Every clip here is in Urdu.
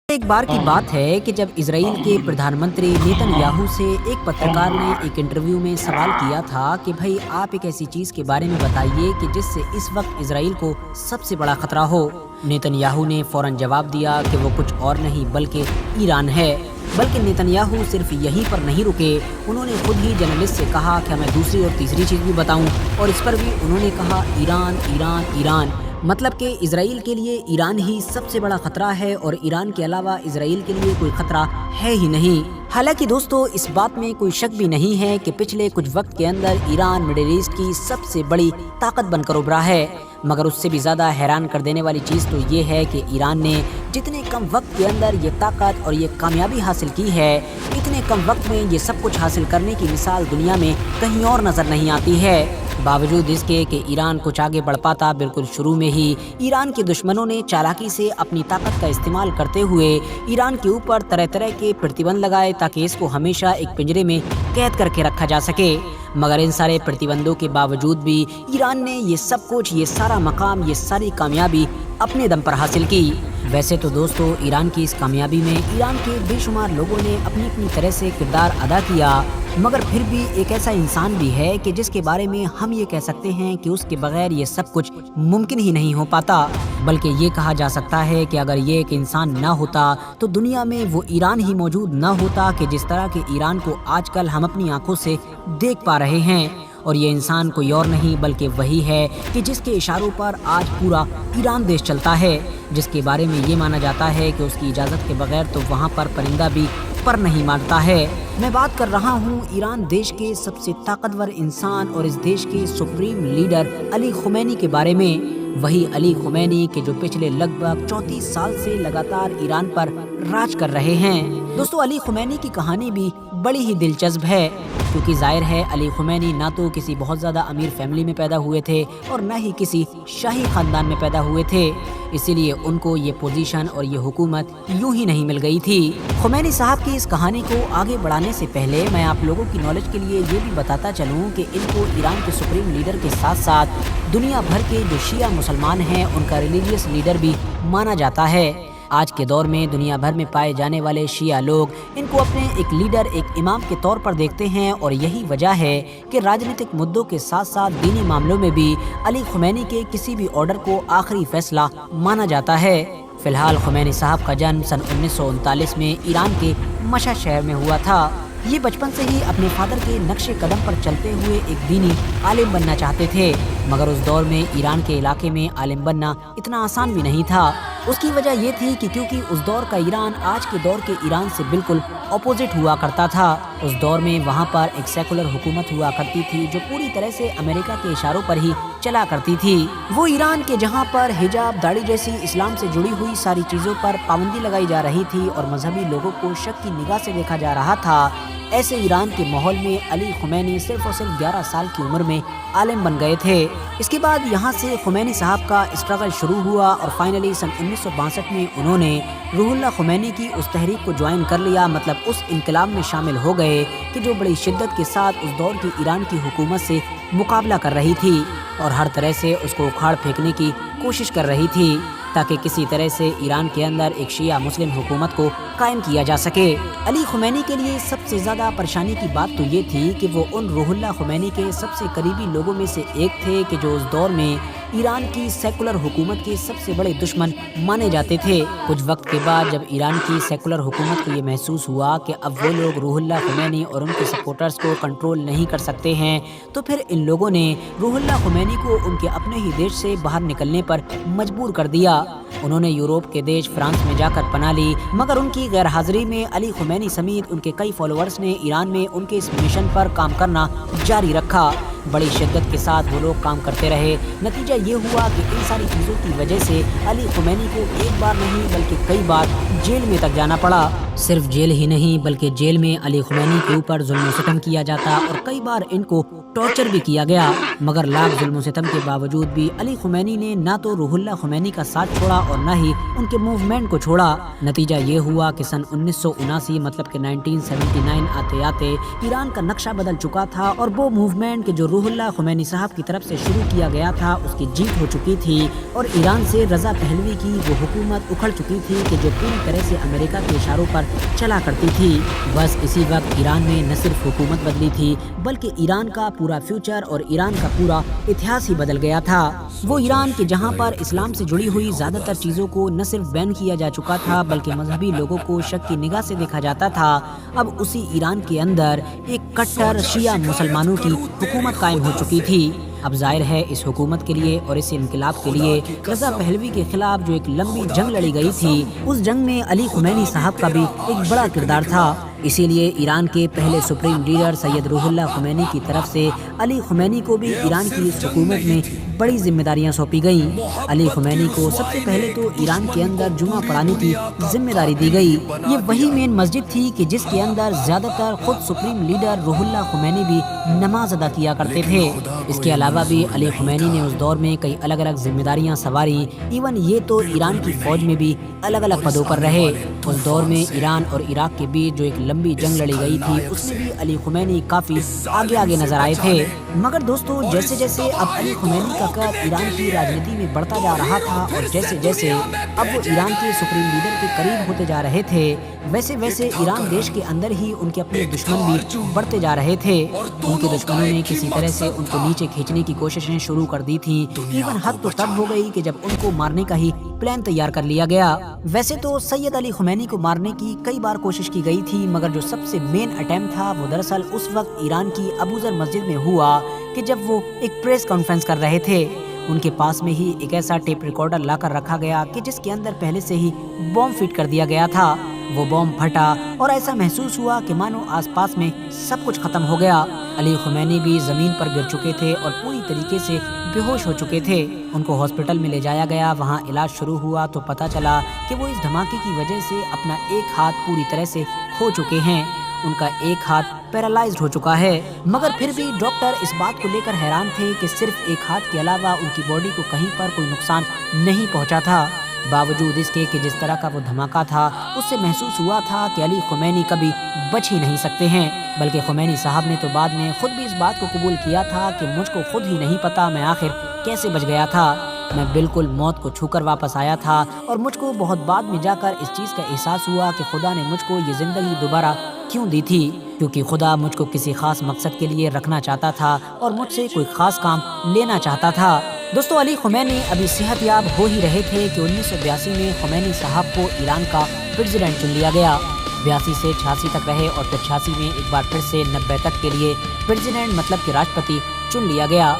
ایک بار کی بات ہے کہ جب اسرائیل کے پردھان منتری نیتن یاہو سے ایک پترکار نے ایک انٹرویو میں سوال کیا تھا کہ بھائی آپ ایک ایسی چیز کے بارے میں بتائیے کہ جس سے اس وقت اسرائیل کو سب سے بڑا خطرہ ہو۔ نیتن یاہو نے فوراً جواب دیا کہ وہ کچھ اور نہیں بلکہ ایران ہے۔ بلکہ نیتن یاہو صرف یہیں پر نہیں رکے، انہوں نے خود ہی جرنلسٹ سے کہا کہ میں دوسری اور تیسری چیز بھی بتاؤں، اور اس پر بھی انہوں نے کہا ایران ایران ایران، مطلب کہ اسرائیل کے لیے ایران ہی سب سے بڑا خطرہ ہے اور ایران کے علاوہ اسرائیل کے لیے کوئی خطرہ ہے ہی نہیں۔ حالانکہ دوستو اس بات میں کوئی شک بھی نہیں ہے کہ پچھلے کچھ وقت کے اندر ایران مڈل ایسٹ کی سب سے بڑی طاقت بن کر ابھرا ہے، مگر اس سے بھی زیادہ حیران کر دینے والی چیز تو یہ ہے کہ ایران نے جتنے کم وقت کے اندر یہ طاقت اور یہ کامیابی حاصل کی ہے، اتنے کم وقت میں یہ سب کچھ حاصل کرنے کی مثال دنیا میں کہیں اور نظر نہیں آتی ہے۔ باوجود اس کے کہ ایران کچھ آگے بڑھ پاتا، بالکل شروع میں ہی ایران کے دشمنوں نے چالاکی سے اپنی طاقت کا استعمال کرتے ہوئے ایران کے اوپر طرح طرح کے پرتیبند لگائے تاکہ اس کو ہمیشہ ایک پنجرے میں قید کر کے رکھا جا سکے۔ مگر ان سارے پرتیبندوں کے باوجود بھی ایران نے یہ سب کچھ، یہ سارا مقام، یہ ساری کامیابی اپنے دم پر حاصل کی۔ ویسے تو دوستو ایران کی اس کامیابی میں ایران کے بے شمار لوگوں نے اپنی اپنی طرح سے کردار ادا کیا، مگر پھر بھی ایک ایسا انسان بھی ہے کہ جس کے بارے میں ہم یہ کہہ سکتے ہیں کہ اس کے بغیر یہ سب کچھ ممکن ہی نہیں ہو پاتا، بلکہ یہ کہا جا سکتا ہے کہ اگر یہ ایک انسان نہ ہوتا تو دنیا میں وہ ایران ہی موجود نہ ہوتا کہ جس طرح کے ایران کو آج کل ہم اپنی آنکھوں سے دیکھ پا رہے ہیں۔ اور یہ انسان کوئی اور نہیں بلکہ وہی ہے کہ جس کے اشاروں پر آج پورا ایران دیش چلتا ہے، جس کے بارے میں یہ مانا جاتا ہے کہ اس کی اجازت کے بغیر تو وہاں پر پرندہ بھی پر نہیں مارتا ہے۔ میں بات کر رہا ہوں ایران دیش کے سب سے طاقتور انسان اور اس دیش کے سپریم لیڈر علی خمینی کے بارے میں۔ وہی علی خمینی کہ جو پچھلے لگ بھگ 34 سال سے لگاتار ایران پر راج کر رہے ہیں۔ دوستو علی خمینی کی کہانی بھی بڑی ہی دلچسپ ہے، کیونکہ ظاہر ہے علی خمینی نہ تو کسی بہت زیادہ امیر فیملی میں پیدا ہوئے تھے اور نہ ہی کسی شاہی خاندان میں پیدا ہوئے تھے، اسی لیے ان کو یہ پوزیشن اور یہ حکومت یوں ہی نہیں مل گئی تھی۔ خمینی صاحب کی اس کہانی کو آگے بڑھانے سے پہلے میں آپ لوگوں کی نالج کے لیے یہ بھی بتاتا چلوں کہ ان کو ایران کے سپریم لیڈر کے ساتھ ساتھ دنیا بھر کے جو شیعہ مسلمان ہیں ان کا ریلیجیس لیڈر بھی مانا جاتا ہے۔ آج کے دور میں دنیا بھر میں پائے جانے والے شیعہ لوگ ان کو اپنے ایک لیڈر، ایک امام کے طور پر دیکھتے ہیں، اور یہی وجہ ہے کہ راجنیتک مدعوں کے ساتھ ساتھ دینی معاملوں میں بھی علی خمینی کے کسی بھی آرڈر کو آخری فیصلہ مانا جاتا ہے۔ فی الحال خمینی صاحب کا جنم سن 1939 میں ایران کے مشہد شہر میں ہوا تھا۔ یہ بچپن سے ہی اپنے فادر کے نقش قدم پر چلتے ہوئے ایک دینی عالم بننا چاہتے تھے، مگر اس دور میں ایران کے علاقے میں عالم بننا اتنا آسان بھی نہیں تھا۔ اس کی وجہ یہ تھی کہ کیونکہ اس دور کا ایران آج کے دور کے ایران سے بالکل اپوزٹ ہوا کرتا تھا۔ اس دور میں وہاں پر ایک سیکولر حکومت ہوا کرتی تھی جو پوری طرح سے امریکہ کے اشاروں پر ہی چلا کرتی تھی۔ وہ ایران کے جہاں پر حجاب، داڑھی جیسی اسلام سے جڑی ہوئی ساری چیزوں پر پابندی لگائی جا رہی تھی اور مذہبی لوگوں کو شک کی نگاہ سے دیکھا جا رہا تھا، ایسے ایران کے ماحول میں علی خمینی صرف اور صرف 11 سال کی عمر میں عالم بن گئے تھے۔ اس کے بعد یہاں سے خمینی صاحب کا اسٹرگل شروع ہوا اور فائنلی سن 1962 میں انہوں نے روح اللہ خمینی کی اس تحریک کو جوائن کر لیا، مطلب اس انقلاب میں شامل ہو گئے کہ جو بڑی شدت کے ساتھ اس دور کی ایران کی حکومت سے مقابلہ کر رہی تھی اور ہر طرح سے اس کو اکھاڑ پھینکنے کی کوشش کر رہی تھی تاکہ کسی طرح سے ایران کے اندر ایک شیعہ مسلم حکومت کو قائم کیا جا سکے۔ علی خمینی کے لیے سب سے زیادہ پریشانی کی بات تو یہ تھی کہ وہ ان روح اللہ خمینی کے سب سے قریبی لوگوں میں سے ایک تھے کہ جو اس دور میں ایران کی سیکولر حکومت کے سب سے بڑے دشمن مانے جاتے تھے۔ کچھ وقت کے بعد جب ایران کی سیکولر حکومت کو یہ محسوس ہوا کہ اب وہ لوگ روح اللہ خمینی اور ان کے سپورٹرز کو کنٹرول نہیں کر سکتے ہیں، تو پھر ان لوگوں نے روح اللہ خمینی کو ان کے اپنے ہی دیش سے باہر نکلنے پر مجبور کر دیا۔ انہوں نے یورپ کے دیش فرانس میں جا کر پناہ لی، مگر ان کی غیر حاضری میں علی خمینی سمیت ان کے کئی فالوورز نے ایران میں ان کے اس مشن پر کام کرنا جاری رکھا۔ بڑی شدت کے ساتھ وہ لوگ کام کرتے رہے۔ نتیجہ یہ ہوا کہ ان ساری چیزوں کی وجہ سے علی خمینی کو ایک بار نہیں بلکہ کئی بار جیل میں تک جانا پڑا۔ صرف جیل ہی نہیں بلکہ جیل میں علی خمینی کے اوپر ظلم و ستم کیا جاتا اور کئی بار ان کو ٹارچر بھی کیا گیا، مگر لاکھ ظلم و ستم کے باوجود بھی علی خمینی نے نہ تو روح اللہ خمینی کا ساتھ چھوڑا اور نہ ہی ان کے موومنٹ کو چھوڑا۔ نتیجہ یہ ہوا کہ سن 1979 مطلب کہ 1979 آتے آتے ایران کا نقشہ بدل چکا تھا اور وہ موومنٹ کہ جو روح اللہ خمینی صاحب کی طرف سے شروع کیا گیا تھا اس کی جیت ہو چکی تھی اور ایران سے رضا پہلوی کی وہ حکومت اکھڑ چکی تھی کہ جو پوری طرح سے امریکہ کے اشاروں پر چلا کرتی تھی۔ بس اسی وقت ایران میں نہ صرف حکومت بدلی تھی بلکہ ایران کا پورا فیوچر اور ایران کا پورا اتہاس ہی بدل گیا تھا۔ وہ ایران کے جہاں پر اسلام سے جڑی ہوئی زیادہ تر چیزوں کو نہ صرف بین کیا جا چکا تھا بلکہ مذہبی لوگوں کو شک کی نگاہ سے دیکھا جاتا تھا، اب اسی ایران کے اندر ایک کٹر شیعہ مسلمانوں کی حکومت قائم ہو چکی تھی۔ اب ظاہر ہے اس حکومت کے لیے اور اس انقلاب کے لیے رضا پہلوی کے خلاف جو ایک لمبی جنگ لڑی گئی تھی اس جنگ میں علی خمینی صاحب کا بھی ایک بڑا کردار تھا۔ اسی لیے ایران کے پہلے سپریم لیڈر سید روح اللہ خمینی کی طرف سے علی خمینی کو بھی ایران کی اس حکومت میں بڑی ذمہ داریاں سونپی گئیں۔ علی خمینی کو سب سے پہلے تو ایران کے اندر جمعہ پڑھانے کی ذمہ داری دی گئی۔ یہ وہی مین مسجد تھی کہ جس کے اندر زیادہ تر خود سپریم لیڈر روح اللہ خمینی بھی نماز ادا کیا کرتے تھے۔ اس کے علاوہ بھی علی خمینی نے اس دور میں کئی الگ الگ ذمہ داریاں سنواری، ایون یہ تو ایران کی فوج میں بھی الگ الگ پدوں پر رہے۔ اس دور میں ایران اور عراق کے بیچ جو ایک لمبی جنگ لڑی گئی تھی اس میں بھی علی خمینی کافی آگے نظر آئے تھے۔ مگر دوستو جیسے جیسے اب علی خمینی کا قد ایران کی راجنیتی میں بڑھتا جا رہا تھا اور جیسے جیسے اب وہ ایران کے سپریم لیڈر کے قریب ہوتے جا رہے تھے ویسے ویسے ایران دیش کے اندر ہی ان کے اپنے دشمن بھی بڑھتے جا رہے تھے۔ ان کے دشمنوں نے کسی طرح سے ان کو نیچے کھینچنے کی کوششیں شروع کر دی تھیں، ایون حد تو تب ہو گئی کہ جب ان کو مارنے کا ہی پلان تیار کر لیا گیا۔ ویسے تو سید علی خمینی کو مارنے کی کئی بار کوشش کی گئی تھی مگر جو سب سے مین اٹیمپٹ تھا وہ دراصل اس وقت ایران کی ابوذر مسجد میں ہوا کہ جب وہ ایک پریس کانفرنس کر رہے تھے۔ ان کے پاس میں ہی ایک ایسا ٹیپ ریکارڈر لا کر رکھا گیا کہ جس کے اندر پہلے سے ہی بم فٹ کر دیا گیا تھا۔ وہ بم پھٹا اور ایسا محسوس ہوا کہ مانو آس پاس میں سب کچھ ختم ہو گیا۔ علی خمینی بھی زمین پر گر چکے تھے اور پوری طریقے سے بے ہوش ہو چکے تھے۔ ان کو ہاسپٹل میں لے جایا گیا، وہاں علاج شروع ہوا تو پتہ چلا کہ وہ اس دھماکے کی وجہ سے اپنا ایک ہاتھ پوری طرح سے کھو چکے ہیں۔ ان کا ایک ہاتھ پیرالائزڈ ہو چکا ہے، مگر پھر بھی ڈاکٹر اس بات کو لے کر حیران تھے کہ صرف ایک ہاتھ کے علاوہ ان کی باڈی کو کہیں پر کوئی نقصان نہیں پہنچا تھا۔ باوجود اس کے کہ جس طرح کا وہ دھماکہ تھا اس سے محسوس ہوا تھا کہ علی خمینی کبھی بچ ہی نہیں سکتے ہیں، بلکہ خمینی صاحب نے تو بعد میں خود بھی اس بات کو قبول کیا تھا کہ مجھ کو خود ہی نہیں پتا میں آخر کیسے بچ گیا تھا۔ میں بالکل موت کو چھو کر واپس آیا تھا اور مجھ کو بہت بعد میں جا کر اس چیز کا احساس ہوا کہ خدا نے مجھ کو یہ زندگی دوبارہ کیوں دی تھی، کیونکہ خدا مجھ کو کسی خاص مقصد کے لیے رکھنا چاہتا تھا اور مجھ سے کوئی خاص کام لینا چاہتا تھا۔ دوستو علی خمینی ابھی صحت یاب ہو ہی رہے تھے کہ 1982 میں خمینی صاحب کو ایران کا پریزیڈنٹ چن لیا گیا۔ 82 سے 86 تک رہے اور پھر 86 میں ایک بار پھر سے 90 تک کے لیے پریزیڈنٹ مطلب کہ راشٹرپتی چن لیا گیا۔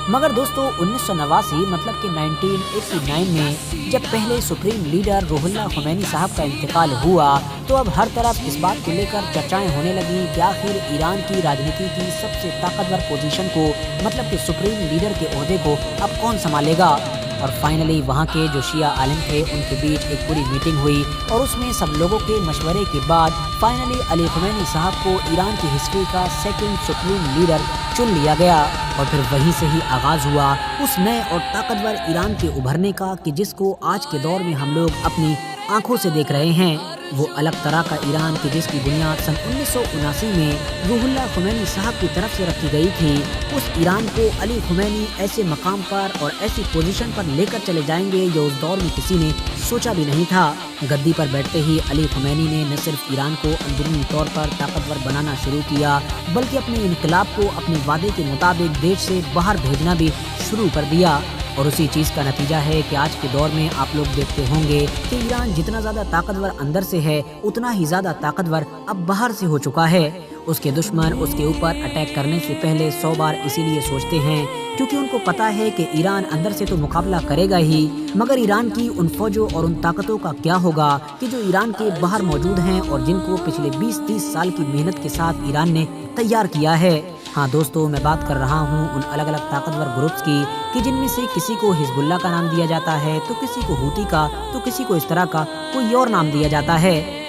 مگر دوستو 1989 مطلب کہ 1989 میں جب پہلے سپریم لیڈر روح اللہ خمینی صاحب کا انتقال ہوا تو اب ہر طرف اس بات کو لے کر چرچائیں ہونے لگیں کہ آخر ایران کی راجنیتی کی سب سے طاقتور پوزیشن کو مطلب کہ سپریم لیڈر کے عہدے کو اب کون سنبھالے گا۔ اور فائنلی وہاں کے جو شیعہ عالم تھے ان کے بیچ ایک پوری میٹنگ ہوئی اور اس میں سب لوگوں کے مشورے کے بعد فائنلی علی خمینی صاحب کو ایران کی ہسٹری کا سیکنڈ سپریم لیڈر چن لیا گیا۔ اور پھر وہیں سے ہی آغاز ہوا اس نئے اور طاقتور ایران کے ابھرنے کا کہ جس کو آج کے دور میں ہم لوگ اپنی آنکھوں سے دیکھ رہے ہیں۔ وہ الگ طرح کا ایران کہ جس کی بنیاد سن 1979 میں روح اللہ خمینی صاحب کی طرف سے رکھی گئی تھی، اس ایران کو علی خمینی ایسے مقام پر اور ایسی پوزیشن پر لے کر چلے جائیں گے جو اس دور میں کسی نے سوچا بھی نہیں تھا۔ گدی پر بیٹھتے ہی علی خمینی نے نہ صرف ایران کو اندرونی طور پر طاقتور بنانا شروع کیا بلکہ اپنے انقلاب کو اپنے وعدے کے مطابق دیش سے باہر بھیجنا بھی شروع کر دیا۔ اور اسی چیز کا نتیجہ ہے کہ آج کے دور میں آپ لوگ دیکھتے ہوں گے کہ ایران جتنا زیادہ طاقتور اندر سے ہے اتنا ہی زیادہ طاقتور اب باہر سے ہو چکا ہے۔ اس کے دشمن اس کے اوپر اٹیک کرنے سے پہلے 100 بار اسی لیے سوچتے ہیں کیونکہ ان کو پتا ہے کہ ایران اندر سے تو مقابلہ کرے گا ہی، مگر ایران کی ان فوجوں اور ان طاقتوں کا کیا ہوگا کہ جو ایران کے باہر موجود ہیں اور جن کو پچھلے 20-30 سال کی محنت کے ساتھ ایران نے تیار کیا ہے۔ ہاں دوستو، میں بات کر رہا ہوں ان الگ الگ طاقتور گروپس کی کہ جن میں سے کسی کو حزب اللہ کا نام دیا جاتا ہے تو کسی کو ہوتی کا تو کسی کو اس طرح کا کوئی اور نام دیا جاتا ہے۔